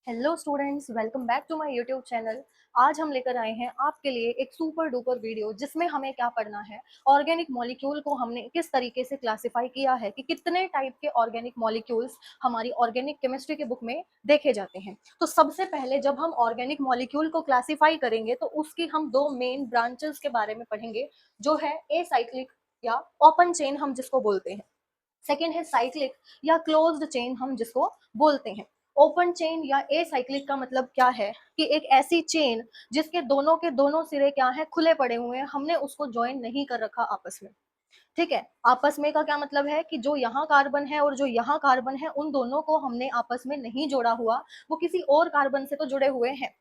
Hello students, welcome back to my YouTube channel. आज हम लेकर आए हैं आपके लिए एक सुपर डुपर वीडियो जिसमें हमें क्या पढ़ना है। ऑर्गेनिक मॉलिक्यूल को हमने किस तरीके से क्लासिफाई किया है कि कितने टाइप के ऑर्गेनिक मॉलिक्यूल्स हमारी ऑर्गेनिक केमिस्ट्री के बुक में देखे जाते हैं। तो सबसे पहले जब हम ऑर्गेनिक मॉलिक्यूल को क्लासिफाई करेंगे तो उसकी हम दो मेन ब्रांचेस के बारे में पढ़ेंगे, जो है ए साइक्लिक या ओपन चेन हम जिसको बोलते हैं। सेकेंड है साइक्लिक या क्लोज्ड चेन हम जिसको बोलते हैं। ओपन चेन या ए साइक्लिक का मतलब क्या है कि एक ऐसी चेन जिसके दोनों के दोनों सिरे क्या है, खुले पड़े हुए हैं, हमने उसको ज्वाइन नहीं कर रखा आपस में। ठीक है, आपस में का क्या मतलब है कि जो यहाँ कार्बन है और जो यहाँ कार्बन है उन दोनों को हमने आपस में नहीं जोड़ा हुआ, वो किसी और कार्बन से तो जुड़े हुए हैं।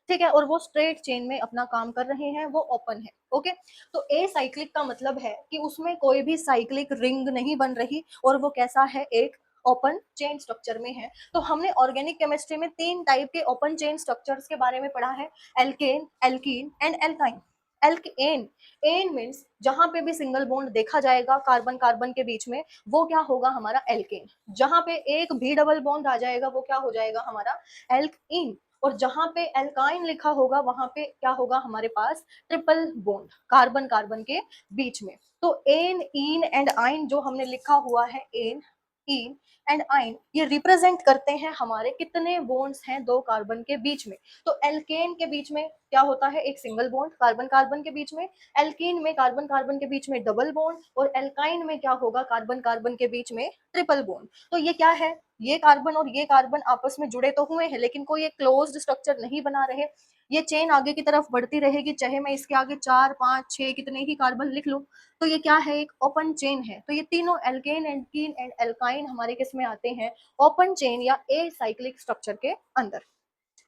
ठीक है, और वो स्ट्रेट चेन में अपना काम कर रहे हैं, वो ओपन है। ओके, तो ए साइक्लिक का मतलब है कि उसमें कोई भी साइक्लिक रिंग नहीं बन रही और वो कैसा है, एक ओपन चेन स्ट्रक्चर में है। तो हमने ऑर्गेनिक केमिस्ट्री में तीन टाइप के ओपन चेन स्ट्रक्चर्स के बारे में पढ़ा है, alkane, alkene and alkyne. Alkane, ane means जहां पे भी सिंगल बॉन्ड देखा जाएगा कार्बन कार्बन के बीच में, वो क्या होगा हमारा एल्केन। जहां पे एक भी डबल बॉन्ड आ जाएगा वो क्या हो जाएगा हमारा एल्कीन। और जहां पे एल्काइन लिखा होगा वहां पे क्या होगा हमारे पास, ट्रिपल बॉन्ड कार्बन कार्बन के बीच में। तो एन, इन एंड आइन जो हमने लिखा हुआ है, एन, इन एंड आइन, ये रिप्रेजेंट करते हैं हमारे कितने बॉन्ड्स हैं दो कार्बन के बीच में। तो एल्केन के बीच में क्या होता है, एक सिंगल बॉन्ड कार्बन कार्बन के बीच में। एल्कीन में कार्बन कार्बन के बीच में डबल बॉन्ड, और एल्काइन में क्या होगा, कार्बन कार्बन के बीच में ट्रिपल बॉन्ड। तो ये क्या है, ये कार्बन और ये कार्बन आपस में जुड़े तो हुए हैं लेकिन कोई एक क्लोज्ड स्ट्रक्चर नहीं बना रहे। ये चेन आगे की तरफ बढ़ती रहेगी, चाहे मैं इसके आगे 4 5 6 कितने ही कार्बन लिख लूं, तो ये क्या है, एक ओपन चेन है। तो ये तीनों एल्केन, एल्कीन एंड एल्काइन हमारे किस में आते हैं, ओपन चेन या ए साइक्लिक स्ट्रक्चर के अंदर।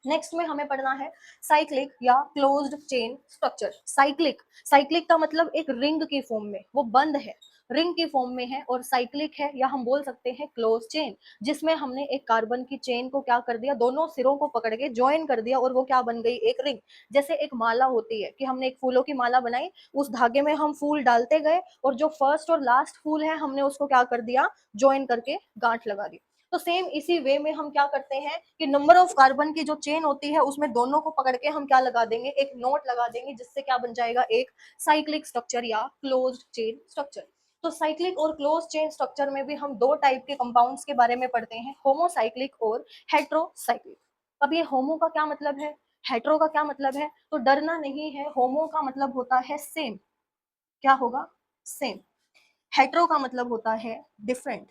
नेक्स्ट में हमें पढ़ना है साइक्लिक या closed chain structure. Cyclic, cyclic का मतलब एक रिंग की फॉर्म में, वो बंद है, रिंग की फॉर्म में है। और साइक्लिक है या हम बोल सकते हैं क्लोज चेन, जिसमें हमने एक कार्बन की चेन को क्या कर दिया, दोनों सिरों को पकड़ के ज्वाइन कर दिया और वो क्या बन गई, एक रिंग। जैसे एक माला होती है कि हमने एक फूलों की माला बनाई, उस धागे में हम फूल डालते गए और जो फर्स्ट और लास्ट फूल है हमने उसको क्या कर दिया, ज्वाइन करके गांठ लगा दी। तो सेम इसी वे में हम क्या करते हैं कि नंबर ऑफ कार्बन की जो चेन होती है उसमें दोनों को पकड़ के हम क्या लगा देंगे, एक नोट लगा देंगे, जिससे क्या बन जाएगा, एक साइक्लिक स्ट्रक्चर या क्लोज्ड चेन स्ट्रक्चर। तो साइक्लिक और क्लोज चेन स्ट्रक्चर में भी हम दो टाइप के कंपाउंड्स के बारे में पढ़ते हैं, होमोसाइक्लिक और हेट्रोसाइक्लिक। अब ये होमो का क्या मतलब है, हेट्रो का क्या मतलब है, तो डरना नहीं है, होमो का मतलब होता है सेम। क्या होगा, सेम। हेट्रो का मतलब होता है डिफरेंट।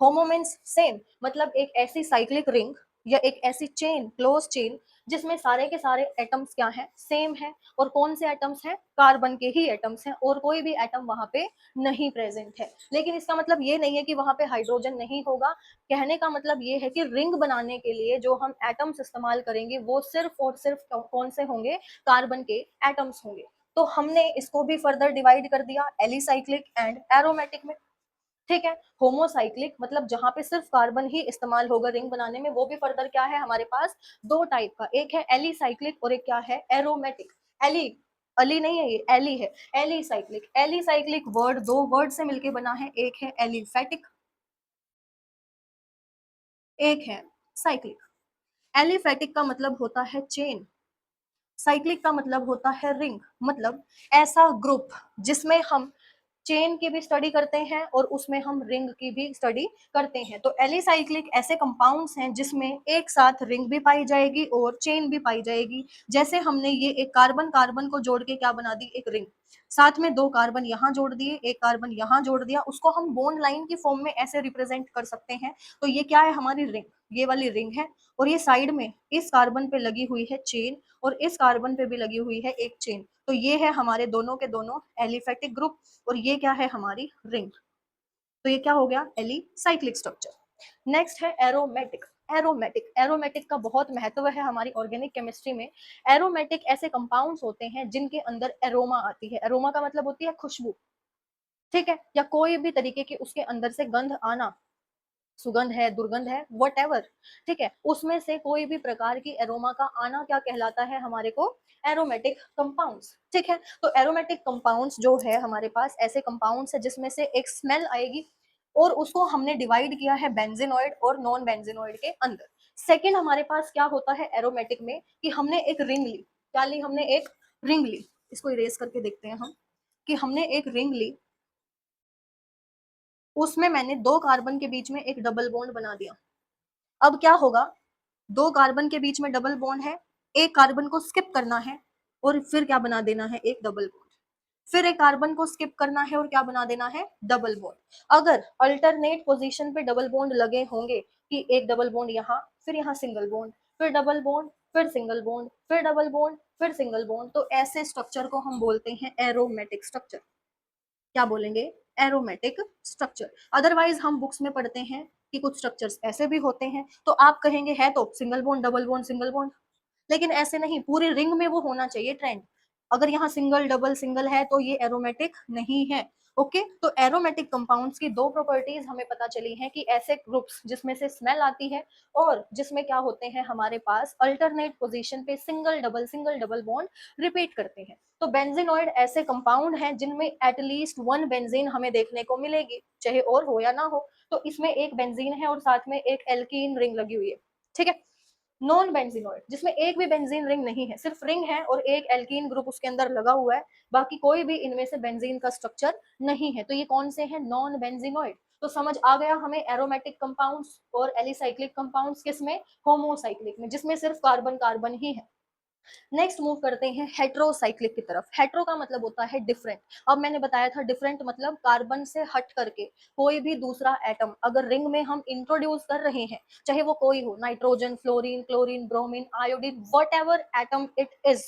होमो मीन्स सेम, मतलब एक ऐसी साइक्लिक रिंग या एक ऐसी चेन, क्लोज चेन, जिसमें सारे के सारे एटम्स क्या हैं, सेम है। और कौन से एटम्स हैं, कार्बन के ही एटम्स हैं और कोई भी एटम वहां पे नहीं प्रेजेंट है। लेकिन इसका मतलब ये नहीं है कि वहां पे हाइड्रोजन नहीं होगा। कहने का मतलब ये है कि रिंग बनाने के लिए जो हम एटम्स इस्तेमाल करेंगे वो सिर्फ और सिर्फ कौन से होंगे, कार्बन के एटम्स होंगे। तो हमने इसको भी फर्दर डिवाइड कर दिया एलिसाइक्लिक एंड एरोमेटिक में। ठीक है, होमोसाइक्लिक मतलब जहां पे सिर्फ कार्बन ही इस्तेमाल होगा रिंग बनाने में, वो भी फर्दर क्या है हमारे पास, दो टाइप का, एक है एलिसाइक्लिक और एक क्या है, एरोमेटिक। एली, अली नहीं है, ये एली है। एलिसाइक्लिक, एलिसाइक्लिक वर्ड दो वर्ड से मिलके बना है, एक है एलिफेटिक, एक है साइक्लिक। एलिफेटिक का मतलब होता है चेन, साइक्लिक का मतलब होता है रिंग। मतलब ऐसा ग्रुप जिसमें हम चेन की भी स्टडी करते हैं और उसमें हम रिंग की भी स्टडी करते हैं। तो एलिसाइक्लिक ऐसे कंपाउंड्स हैं जिसमें एक साथ रिंग भी पाई जाएगी और चेन भी पाई जाएगी। जैसे हमने ये एक कार्बन कार्बन को जोड़ के क्या बना दी, एक रिंग, साथ में दो कार्बन यहाँ जोड़ दिए, एक कार्बन यहाँ जोड़ दिया, उसको हम बॉन्ड लाइन की फॉर्म में ऐसे रिप्रेजेंट कर सकते हैं। तो ये क्या है, हमारी रिंग, ये वाली रिंग है। और ये साइड में इस कार्बन पे लगी हुई है चेन और इस कार्बन पे भी लगी हुई है एक चेन। तो ये है हमारे दोनों के दोनों एलिफेटिक ग्रुप और ये क्या है, हमारी रिंग। तो ये क्या हो गया, एलिसाइक्लिक स्ट्रक्चर। नेक्स्ट है एरोमेटिक। एरोमेटिक, एरोमेटिक का बहुत महत्व है हमारी ऑर्गेनिक केमिस्ट्री में। एरोमेटिक ऐसे कंपाउंड्स होते हैं जिनके अंदर एरोमा आती है। एरोमा का मतलब होती है खुशबू। ठीक है, या कोई भी तरीके की उसके अंदर से गंध आना, सुगंध है, दुर्गंध है, वट एवर। ठीक है, उसमें से कोई भी प्रकार की एरोमा का आना क्या कहलाता है हमारे को, एरोमेटिक कंपाउंड्स। ठीक है, तो एरोमेटिक कंपाउंड्स जो है हमारे पास ऐसे कंपाउंड्स है जिसमें से एक स्मेल आएगी, और उसको हमने डिवाइड किया है बेंजीनॉइड और नॉन बेंजीनॉइड के अंदर। सेकंड हमारे पास क्या होता है एरोमेटिक में कि हमने एक रिंग ली। क्या ली? हमने एक रिंग ली। इसको इरेज करके देखते हैं हम कि हमने एक रिंग ली, उसमें मैंने दो कार्बन के बीच में एक डबल बॉन्ड बना दिया। अब क्या होगा? दो कार्बन के बीच में डबल बॉन्ड है, एक कार्बन को स्किप करना है और फिर क्या बना देना है? एक डबल बॉन्ड। फिर एक कार्बन को स्किप करना है और क्या बना देना है? Double bond. अगर अल्टरनेट पोजीशन पे डबल बॉन्ड लगे होंगे कि एक डबल बॉन्ड यहाँ, फिर यहाँ सिंगल बॉन्ड, फिर डबल बॉन्ड, फिर सिंगल बॉन्ड, फिर डबल बॉन्ड, फिर सिंगल बॉन्ड, तो ऐसे स्ट्रक्चर को हम बोलते हैं एरोमेटिक स्ट्रक्चर। क्या बोलेंगे? Aromatic structure. अदरवाइज हम बुक्स में पढ़ते हैं कि कुछ स्ट्रक्चर्स ऐसे भी होते हैं, तो आप कहेंगे है तो single bond double bond single bond, लेकिन ऐसे नहीं, पूरी रिंग में वो होना चाहिए ट्रेंड। अगर यहाँ सिंगल डबल सिंगल है तो ये एरोमेटिक नहीं है। ओके, तो एरोमेटिक कंपाउंड्स की दो प्रॉपर्टीज हमें पता चली हैं कि ऐसे ग्रुप्स जिसमें से स्मेल आती है और जिसमें क्या होते हैं हमारे पास अल्टरनेट पोजीशन पे सिंगल डबल बॉन्ड रिपीट करते हैं। तो बेंजीनॉइड ऐसे कंपाउंड हैं जिनमें एटलीस्ट वन बेंजीन हमें देखने को मिलेगी, चाहे और हो या ना हो। तो इसमें एक बेंजीन है और साथ में एक एल्कीन रिंग लगी हुई है। ठीक है। नॉन बेंजीनॉइड जिसमें एक भी बेंजीन रिंग नहीं है, सिर्फ रिंग है और एक एल्कीन ग्रुप उसके अंदर लगा हुआ है, बाकी कोई भी इनमें से बेंजीन का स्ट्रक्चर नहीं है। तो ये कौन से हैं? Non benzenoid. तो समझ आ गया हमें एरोमेटिक कंपाउंड्स और एलिसाइक्लिक कंपाउंड्स किसमें? होमोसाइक्लिक में, जिसमें सिर्फ कार्बन कार्बन ही है। नेक्स्ट मूव करते हैं हेट्रोसाइक्लिक की तरफ। हेट्रो का मतलब होता है डिफरेंट। अब मैंने बताया था डिफरेंट मतलब कार्बन से हट करके कोई भी दूसरा एटम अगर रिंग में हम इंट्रोड्यूस कर रहे हैं, चाहे वो कोई हो, nitrogen, fluorine, chlorine, bromine, iodine, what ever atom it is,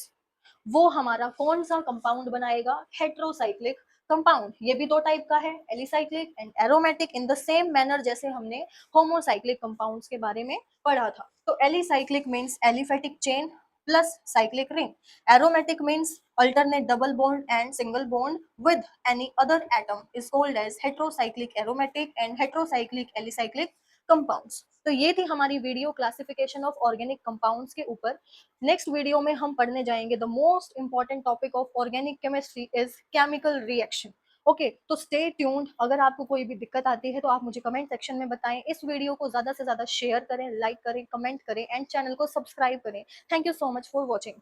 वो हमारा कौन सा कंपाउंड बनाएगा? Heterocyclic compound. ये भी दो टाइप का है, alicyclic and aromatic, in the same manner जैसे हमने होमोसाइक्लिक कंपाउंड्स के बारे में पढ़ा था। तो alicyclic means aliphatic chain plus cyclic ring. Aromatic means alternate double bond and single bond with any other atom is called as heterocyclic aromatic and heterocyclic alicyclic compounds. तो ये थी हमारी video classification of organic compounds के ऊपर। Next video में हम पढ़ने जाएंगे the most important topic of organic chemistry is chemical reaction. Okay, तो स्टे ट्यून्ड। अगर आपको कोई भी दिक्कत आती है तो आप मुझे कमेंट सेक्शन में बताएं। इस वीडियो को ज़्यादा से ज़्यादा शेयर करें, लाइक करें, कमेंट करें एंड चैनल को सब्सक्राइब करें। Thank you so much for watching.